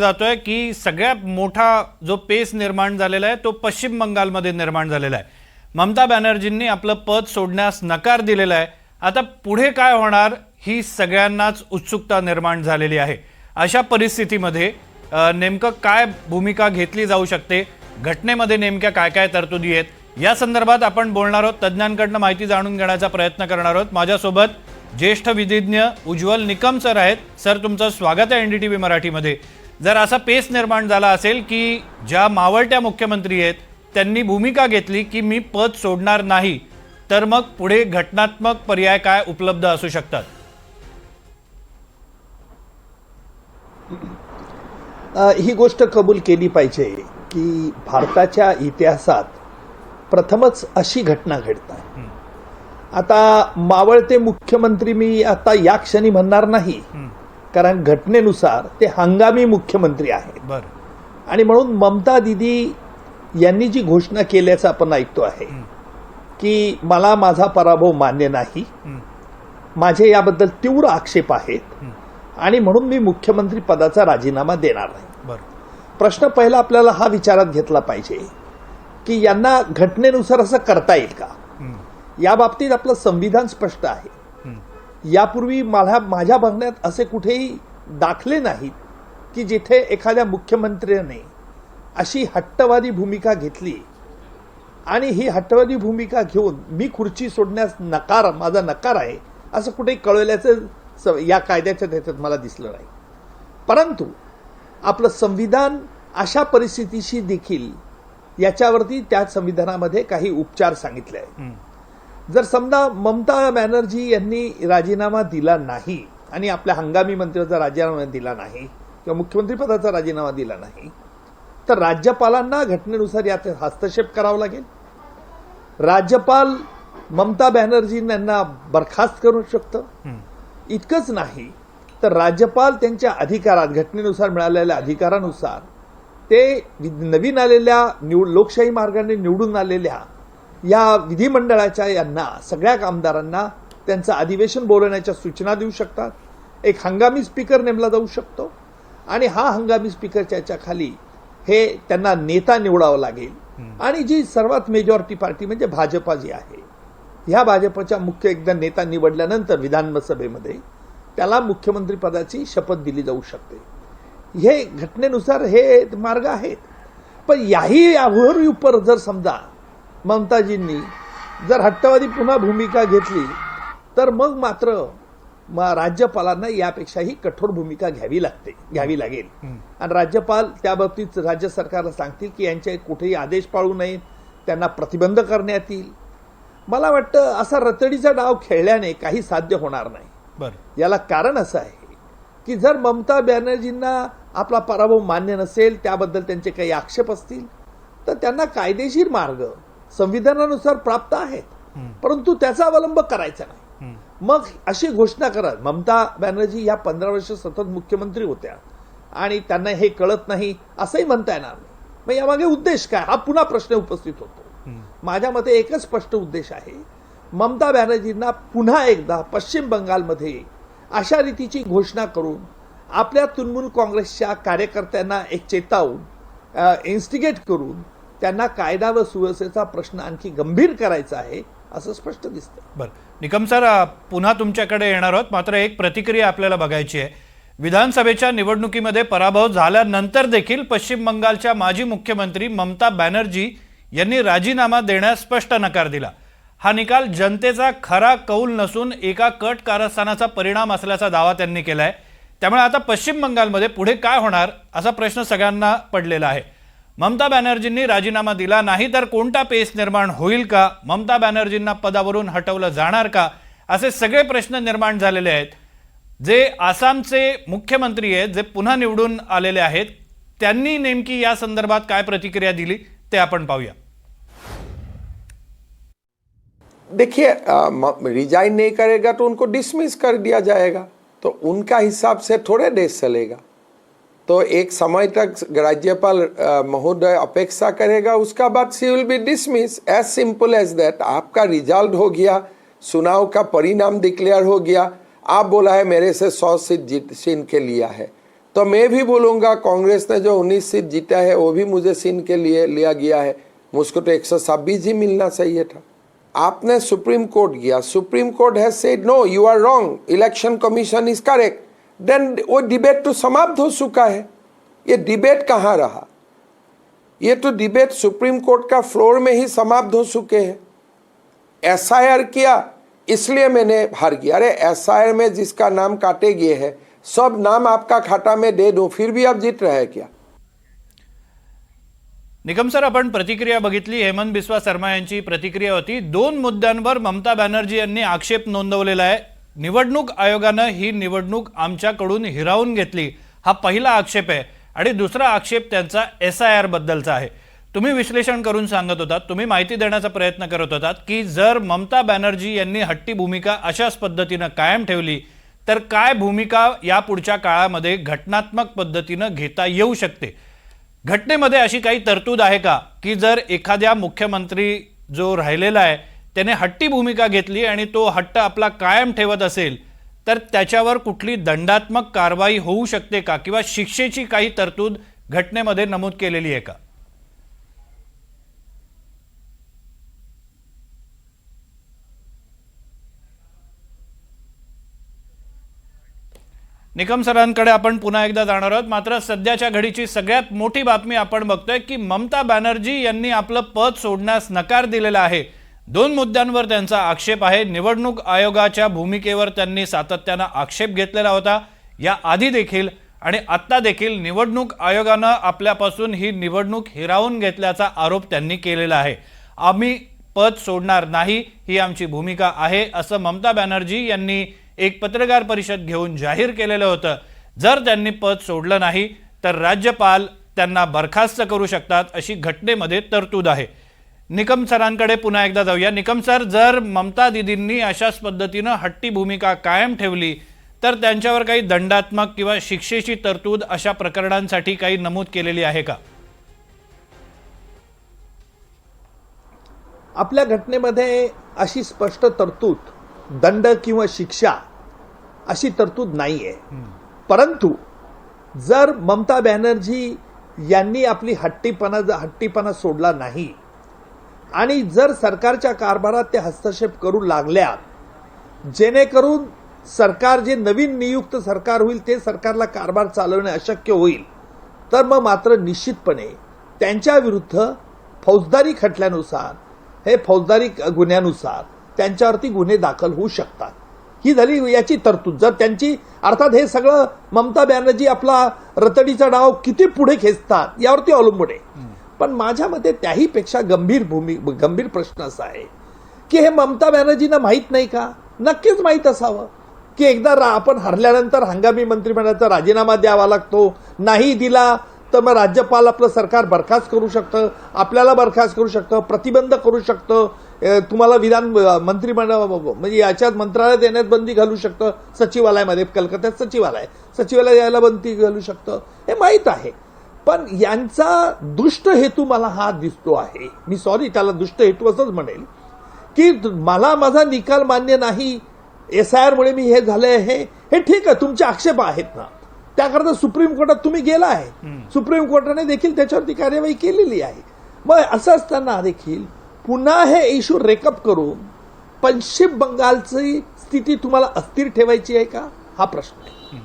जातोय की सगळ्यात मोठा जो पेस निर्माण झालेला आहे तो पश्चिम बंगालमध्ये निर्माण झालेला आहे। ममता बॅनर्जींनी आपलं पद सोडण्यास नकार दिलेला आहे। आता पुढे काय होणार ही सगळ्यांनाच उत्सुकता निर्माण झालेली आहे। अशा परिस्थितीमध्ये नेमकं काय भूमिका घेतली जाऊ शकते, घटनेमध्ये नेमक्या काय काय तरतुदी आहेत या संदर्भात आपण बोलणार आहोत। तज्ञांकडून माहिती जाणून घेण्याचा प्रयत्न करणार आहोत। माझ्यासोबत ज्येष्ठ विधिज्ञ उज्ज्वल निकम सर आहेत। सर, तुमचं स्वागत आहे एनडीटीव्ही मराठीमध्ये। जर असा पेस निर्माण झाला असेल की ज्या मावळत्या मुख्यमंत्री आहेत त्यांनी भूमिका घेतली की मी पद सोडणार नाही, तर मग पुढे घटनात्मक पर्याय काय उपलब्ध असू शकतात? ही गोष्ट कबूल केली पाहिजे की भारताच्या इतिहासात प्रथमच अशी घटना घडते। आता मावळते मुख्यमंत्री मी आता या क्षणी म्हणणार नाही, कारण घटनेनुसार ते हंगामी मुख्यमंत्री आहेत। आणि म्हणून ममता दीदी यांनी जी घोषणा केल्याचं आपण ऐकतो आहे की मला माझा पराभव मान्य नाही, माझे याबद्दल तीव्र आक्षेप आहेत आणि म्हणून मी मुख्यमंत्री पदाचा राजीनामा देणार नाही। प्रश्न पहिला आपल्याला हा विचारात घेतला पाहिजे की यांना घटनेनुसार असं करता येईल का? या बाबतीत आपलं संविधान स्पष्ट आहे। यापूर्वी माझ्या बघण्यात असे कुठेही दाखले नाहीत की जिथे एखाद्या मुख्यमंत्र्याने अशी हट्टवादी भूमिका घेतली आणि ही हट्टवादी घेऊन मी खुर्ची सोडण्यास माझा नकार आहे असं कुठेही कळवल्याचं या कायद्याच्या त्याच्यात मला दिसलं नाही। परंतु आपलं संविधान अशा परिस्थितीशी देखील याच्यावरती त्या संविधानामध्ये काही उपचार सांगितले आहेत। जर समजा ममता बॅनर्जी यांनी राजीनामा दिला नाही आणि आपल्या हंगामी मंत्र्याचा राजीनामा दिला नाही किंवा मुख्यमंत्री पदाचा राजीनामा दिला नाही, तर राज्यपालांना घटनेनुसार यात हस्तक्षेप करावा लागेल। राज्यपाल ममता बॅनर्जी यांना बरखास्त करू शकतं। इतकंच नाही तर राज्यपाल त्यांच्या अधिकारात, घटनेनुसार मिळालेल्या अधिकारानुसार ते नवीन आलेल्या लोकशाही मार्गाने निवडून आलेल्या या विधिमंडळाच्या यांना सगळ्या आमदारांना त्यांचं अधिवेशन बोलवण्याच्या सूचना देऊ शकतात। एक हंगामी स्पीकर नेमला जाऊ शकतो आणि हा हंगामी स्पीकरच्या याच्याखाली हे त्यांना नेता निवडावं लागेल आणि जी सर्वात मेजॉरिटी पार्टी म्हणजे भाजपा जी आहे, ह्या भाजपच्या मुख्य एकदा नेता निवडल्यानंतर विधानसभेमध्ये त्याला मुख्यमंत्री पदाची शपथ दिली जाऊ शकते। हे घटनेनुसार हे मार्ग आहेत। पण याही यावर जर समजा ममताजींनी जर हट्टवादी पुन्हा भूमिका घेतली तर मग मात्र राज्यपालांना यापेक्षाही कठोर भूमिका घ्यावी लागेल आणि राज्यपाल त्या बाबतीत राज्य सरकारला सांगतील की यांचे कुठेही आदेश पाळू नयेत, त्यांना प्रतिबंध करण्यात येईल। मला वाटतं असा रतडीचा डाव खेळल्याने काही साध्य होणार नाही। याला कारण असं आहे की जर ममता बॅनर्जींना आपला पराभव मान्य नसेल, त्याबद्दल त्यांचे काही आक्षेप असतील, तर त्यांना कायदेशीर मार्ग संविधानानुसार प्राप्त आहेत, परंतु त्याचा अवलंब करायचा नाही। मग अशी घोषणा करत ममता बॅनर्जी या 15 वर्ष सतत मुख्यमंत्री होत्या आणि त्यांना हे कळत नाही असंही म्हणता येणार नाही। मग यामागे उद्देश काय, हा पुन्हा प्रश्न उपस्थित होतो। माझ्या मते एकच स्पष्ट उद्देश आहे, ममता बॅनर्जींना पुन्हा एकदा पश्चिम बंगालमध्ये अशा रीतीची घोषणा करून आपल्या तृणमूल काँग्रेसच्या कार्यकर्त्यांना एक चेतावून इन्स्टिगेट करून त्यांना कायदा व सुव्यवस्थेचा प्रश्न आणखी गंभीर करायचा आहे असं स्पष्ट दिसतं। बरं निकम सर, पुन्हा तुमच्याकडे येणार आहोत, मात्र एक प्रतिक्रिया आपल्याला बघायची आहे। विधानसभेच्या निवडणुकीमध्ये पराभव झाल्यानंतर देखील पश्चिम बंगालच्या माजी मुख्यमंत्री ममता बॅनर्जी यांनी राजीनामा देण्यास स्पष्ट नकार दिला। हा निकाल जनतेचा खरा कौल नसून एका कट कारस्थानाचा परिणाम असल्याचा दावा त्यांनी केलाय। त्यामुळे आता पश्चिम बंगालमध्ये पुढे काय होणार असा प्रश्न सगळ्यांना पडलेला आहे। ममता बॅनर्जींनी राजीनामा दिला नाही तर कोणता पेस निर्माण होईल का? ममता बॅनर्जींना पदावरून हटवलं जाणार का? असे सगळे प्रश्न निर्माण झालेले आहेत। जे आसामचे मुख्यमंत्री आहेत, जे पुन्हा निवडून आलेले आहेत, त्यांनी नेमकी या संदर्भात काय प्रतिक्रिया दिली ते आपण पाहूया। देखिए, रिजाइन नहीं करेगा तो उनको डिसमिस कर दिया जाएगा, तो उनका हिसाब से थोड़े देश चलेगा। तो एक समय तक राज्यपाल महोदय अपेक्षा करेगा, उसका बाद she will be dismiss, as simple as that. आपका रिजल्ट हो गया, चुनाव का परिणाम डिक्लेयर हो गया, आप बोला है मेरे से 100 सीट छीन के लिया है, तो मैं भी बोलूँगा कांग्रेस ने जो 19 सीट जीता है वो भी मुझे सीन के लिए लिया गया है, मुझको तो 126 ही मिलना चाहिए था। आपने सुप्रीम कोर्ट गया, supreme court has said no you are wrong, election commission is correct, then वो डिबेट तो समाप्त हो चुका है। ये डिबेट कहाँ रहा? ये तो डिबेट सुप्रीम कोर्ट का फ्लोर में ही समाप्त हो चुके हैं। एसआईआर किया इसलिए मैंने हार गया। अरे एसआईआर में जिसका नाम काटे गए हैं सब नाम आपका खाता में दे दो, फिर भी आप जीत रहे हैं क्या? निकम सर, आपण प्रतिक्रिया बघितली, हेमंत बिस्वा शर्मा यांची प्रतिक्रिया होती। 2 मुद्द्यांवर ममता बॅनर्जी यांनी आक्षेप नोंदवलेला आहे। निवडणूक आयोगानं ही निवडणूक आमच्याकडून हिरावून घेतली, हा पहिला आक्षेप आहे, आणि दुसरा आक्षेप त्यांचा एसआयआर बद्दलचा आहे। तुम्ही विश्लेषण करून सांगत होतात, तुम्ही माहिती देण्याचा प्रयत्न करत होतात की जर ममता बॅनर्जी यांनी हट्टी भूमिका अशाच पद्धतीने कायम ठेवली तर काय भूमिका या पुढच्या काळामध्ये घटनात्मक पद्धतीने घेता येऊ शकते। घटनेमध्ये अशी काही तरतूद आहे का की जर एखाद्या मुख्यमंत्री जो राहिलेला आहे त्याने हट्टी भूमिका घेतली आणि तो हट्ट आपला कायम ठेवत असेल तर त्याच्यावर कुठली दंडात्मक कारवाई होऊ शकते का, किंवा शिक्षेची काही तरतूद घटनेमध्ये नमूद केलेली आहे का? निकम सरांकडे आपण पुन्हा एकदा जाणार आहोत, मात्र सध्याच्या घडीची सगळ्यात मोठी बातमी आपण बघतोय की ममता बॅनर्जी यांनी आपलं पद सोडण्यास नकार दिलेला आहे। 2 मुद्द्यांवर त्यांचा आक्षेप आहे। निवडणूक आयोगाच्या भूमिकेवर त्यांनी सातत्याने आक्षेप घेतलेला होता, या आधी देखील आणि आता देखील निवडणूक आयोगानं आपल्यापासून ही निवडणूक हिरावून घेतल्याचा आरोप त्यांनी केलेला आहे। आम्ही पद सोडणार नाही, ही आमची भूमिका आहे, असं ममता बॅनर्जी यांनी एक पत्रकार परिषद घेऊन जाहीर केलेलं होतं। जर त्यांनी पद सोडलं नाही तर राज्यपाल त्यांना बरखास्त करू शकतात, अशी घटनेमध्ये तरतूद आहे। निकम सरांकडे पुन्हा एकदा जाऊया। निकम सर, जर ममता दीदींनी अशाच पद्धतीने हट्टी भूमिका कायम ठेवली तर त्यांच्यावर काही दंडात्मक किंवा शिक्षेची तरतूद अशा प्रकरणांसाठी काही नमूद केलेली आहे का? आपल्या घटनेमध्ये अशी स्पष्ट तरतूद, दंड किंवा शिक्षा अशी तरतूद नाहीये। परंतु जर ममता बॅनर्जी यांनी आपली हट्टीपणा सोडला नाही आणि जर सरकारच्या कारभारात ते हस्तक्षेप करू लागल्या, जेणेकरून सरकार जे नवीन नियुक्त सरकार होईल ते सरकारला कारभार चालवणे अशक्य होईल, तर मग मात्र निश्चितपणे त्यांच्या विरुद्ध फौजदारी खटल्यानुसार, हे फौजदारी गुन्ह्यानुसार त्यांच्यावरती गुन्हे दाखल होऊ शकतात। ही झाली याची तरतूद। जर त्यांची, अर्थात हे सगळं ममता बॅनर्जी आपला रतडीचा डाव किती पुढे खेचतात यावरती अवलंबून आहे। पण माझ्या मते त्याही पेक्षा गंभीर प्रश्न असा आहे की हे ममता बॅनर्जींना माहित नाही का? नक्कीच माहित असावं की एकदा आपण हरल्यानंतर हंगामी मंत्रिमंडळाचा राजीनामा द्यावा लागतो, नाही दिला तर मग राज्यपाल आपलं सरकार बरखास्त करू शकतं, आपल्याला बरखास्त करू शकतं, प्रतिबंध करू शकतं, तुम्हाला मंत्रिमंडळ म्हणजे याच्यात मंत्रालयात येण्यात बंदी घालू शकतं, सचिवालयामध्ये, कलकत्त्यात सचिवालय यायला बंदी घालू शकतं, हे माहीत आहे। पण यांचा दुष्ट हेतू मला हा दिसतो आहे। मी त्याला दुष्ट हेतू असंच म्हणेल की मला माझा निकाल मान्य नाही, एसआयआर मुळे मी हे झालंय, हे ठीक आहे, तुमचे आक्षेप आहेत ना, त्याकरता सुप्रीम कोर्टात तुम्ही गेला आहे, सुप्रीम कोर्टाने देखील त्याच्यावरती कार्यवाही केलेली आहे। मग असं असताना देखील पुन्हा हे इश्यू रेकअप करून पश्चिम बंगालची स्थिती तुम्हाला अस्थिर ठेवायची आहे का, हा प्रश्न आहे।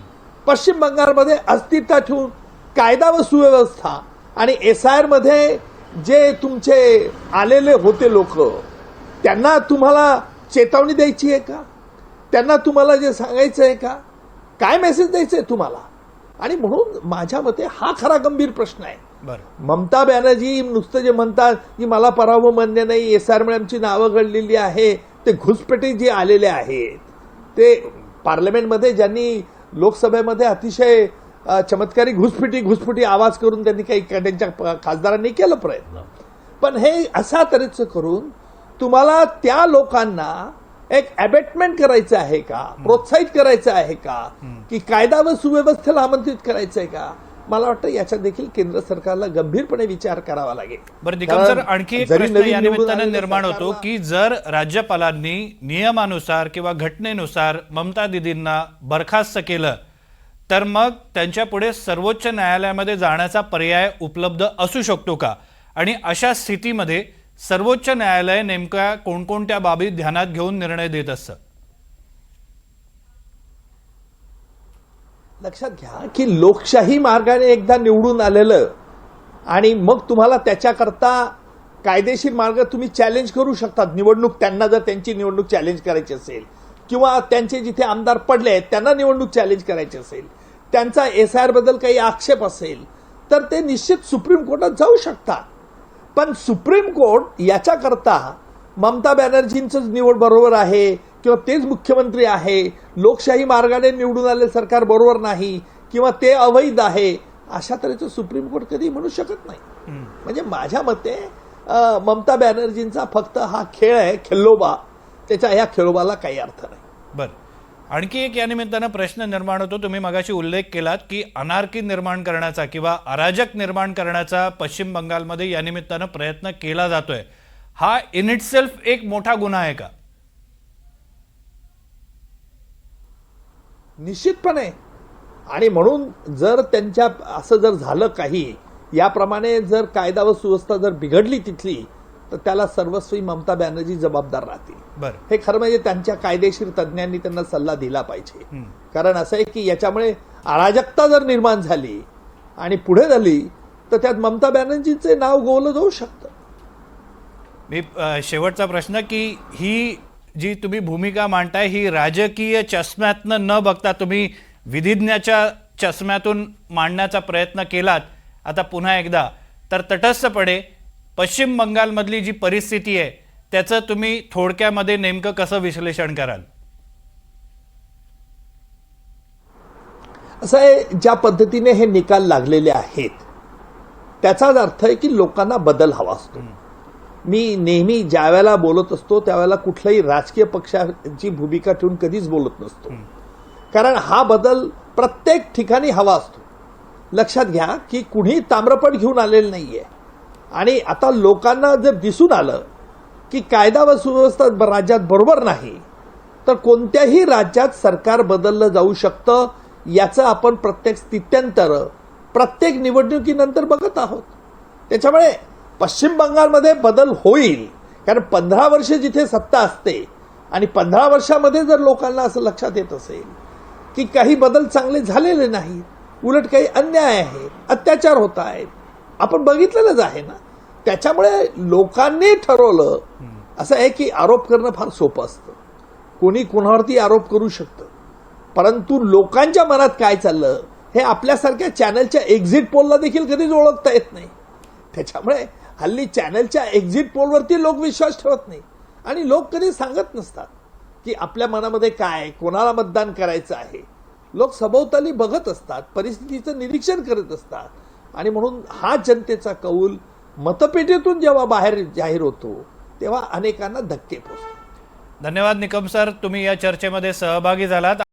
पश्चिम बंगालमध्ये अस्थिरता ठेवून कायदा व सुव्यवस्था आणि एसआयआर मध्ये जे तुमचे आलेले होते लोक, त्यांना तुम्हाला चेतावणी द्यायची आहे का? त्यांना तुम्हाला जे सांगायचं आहे का? काय मेसेज द्यायचं आहे तुम्हाला? आणि म्हणून माझ्या मते हा खरा गंभीर प्रश्न आहे। ममता बॅनर्जी नुसतं जे म्हणतात की मला पराभव मान्य नाही, एसआरमुळे आमची नावं घडलेली आहे, ते घुसपेटी जे आलेले आहेत, ते पार्लमेंटमध्ये ज्यांनी लोकसभेमध्ये अतिशय चमत्कारी घुसपेटी आवाज करून त्यांनी काही त्यांच्या खासदारांनी केलं प्रयत्न, पण हे अशा तऱ्हेचं करून तुम्हाला त्या लोकांना एक अबेटमेंट करायचं आहे का, प्रोत्साहित करायचं आहे का, की कायदा व सुव्यवस्थेला आमंत्रित करायचं आहे का? मला वाटतं याच्यात देखील केंद्र सरकारला गंभीरपणे विचार करावा लागेल। बरं निकम सर, आणखी एक प्रश्न या निमित्ताने निर्माण होतो की जर राज्यपालांनी नियमानुसार किंवा घटनेनुसार ममता दीदींना बरखास्त केलं तर मग त्यांच्या पुढे सर्वोच्च न्यायालयामध्ये जाण्याचा पर्याय उपलब्ध असू शकतो का? आणि अशा स्थितीमध्ये सर्वोच्च न्यायालय नेमक्या कोणकोणत्या बाबी ध्यानात घेऊन निर्णय देत असतं? लक्षात घ्या की लोकशाही मार्गाने एकदा निवडून आलेलं आणि मग तुम्हाला त्याच्याकरता कायदेशीर मार्ग तुम्ही चॅलेंज करू शकतात. निवडणूक त्यांना जर त्यांची निवडणूक चॅलेंज करायची असेल किंवा त्यांचे जिथे आमदार पडले आहेत त्यांना निवडणूक चॅलेंज करायची असेल, त्यांचा SIR बद्दल काही आक्षेप असेल तर ते निश्चित सुप्रीम कोर्टात जाऊ शकतात. पण सुप्रीम कोर्ट याच्याकरता ममता बॅनर्जींचं निवड बरोबर आहे किंवा तेच मुख्यमंत्री आहे, लोकशाही मार्गाने निवडून आले सरकार बरोबर नाही किंवा ते अवैध आहे, अशा तऱ्हेचं सुप्रीम कोर्ट कधी म्हणू शकत नाही. म्हणजे माझ्या मते ममता बॅनर्जींचा फक्त हा खेळ आहे, खेळोबा. त्याच्या ह्या खेळोबाला काही अर्थ नाही. बरं, आणखी एक या निमित्तानं प्रश्न निर्माण होतो. तुम्ही मगाशी उल्लेख केलात की अनार्की निर्माण करण्याचा किंवा अराजक निर्माण करण्याचा पश्चिम बंगालमध्ये या निमित्तानं प्रयत्न केला जातोय. हा इन इटसेल्फ एक मोठा गुन्हा आहे का? निश्चितपणे. आणि म्हणून जर त्यांच्या असं जर झालं काही याप्रमाणे जर कायदा व सुव्यवस्था जर बिघडली तिथली तर त्याला सर्वस्वी ममता बॅनर्जी जबाबदार राहतील. बरं, हे खरं म्हणजे त्यांच्या कायदेशीर तज्ज्ञांनी त्यांना सल्ला दिला पाहिजे. कारण असं आहे की याच्यामुळे अराजकता जर निर्माण झाली आणि पुढे झाली तर त्यात ममता बॅनर्जींचे नाव गोवलं जाऊ शकतं. मी शेवटचा प्रश्न की ही जी तुम्ही भूमिका मांडताय ही राजकीय चष्म्यातनं न बघता तुम्ही विधिज्ञाच्या चष्म्यातून मांडण्याचा प्रयत्न केलात आता पुन्हा एकदा, तर तटस्थपणे पश्चिम बंगालमधली जी परिस्थिती आहे त्याचं तुम्ही थोडक्यामध्ये नेमकं कसं विश्लेषण कराल? असं आहे, ज्या पद्धतीने हे निकाल लागलेले आहेत त्याचाच अर्थ आहे की लोकांना बदल हवा असतो. मी नेहमी ज्या वेळेला बोलत असतो त्यावेळेला कुठल्याही राजकीय पक्षाची भूमिका ठेवून कधीच बोलत नसतो. कारण हा बदल प्रत्येक ठिकाणी हवा असतो. लक्षात घ्या की कुणी ताम्रपट घेऊन आलेलं नाहीये. आणि आता लोकांना जर दिसून आलं की कायदा व सुव्यवस्था राज्यात बरोबर नाही तर कोणत्याही राज्यात सरकार बदललं जाऊ शकतं. याचं आपण प्रत्येक स्थित्यंतर प्रत्येक निवडणुकीनंतर बघत आहोत. त्याच्यामुळे पश्चिम बंगालमध्ये बदल होईल. कारण 15 वर्ष जिथे सत्ता असते आणि 15 वर्षामध्ये जर लोकांना असं लक्षात येत असेल की काही बदल चांगले झालेले नाहीत, उलट काही अन्याय आहे, अत्याचार होत आहेत, आपण बघितलेलंच आहे ना. त्याच्यामुळे लोकांनी ठरवलं. असं आहे की आरोप करणं फार सोपं असतं, कोणी कुणावरती आरोप करू शकतं, परंतु लोकांच्या मनात काय चाललं हे आपल्यासारख्या चॅनलच्या एक्झिट पोलला देखील कधीच ओळखता येत नाही. त्याच्यामुळे हल्ली चॅनलच्या एक्झिट पोलवरती लोक विश्वास ठेवत नाही आणि लोक कधी सांगत नसतात की आपल्या मनामध्ये काय, कोणाला मतदान करायचं आहे. लोक सभोवताली बघत असतात, परिस्थितीचं निरीक्षण करत असतात. आणि म्हणून हा जनतेचा कौल मतपेटीतून जेव्हा बाहेर जाहीर होतो तेव्हा अनेकांना धक्के पोचतात. धन्यवाद निकम सर, तुम्ही या चर्चेमध्ये सहभागी झालात.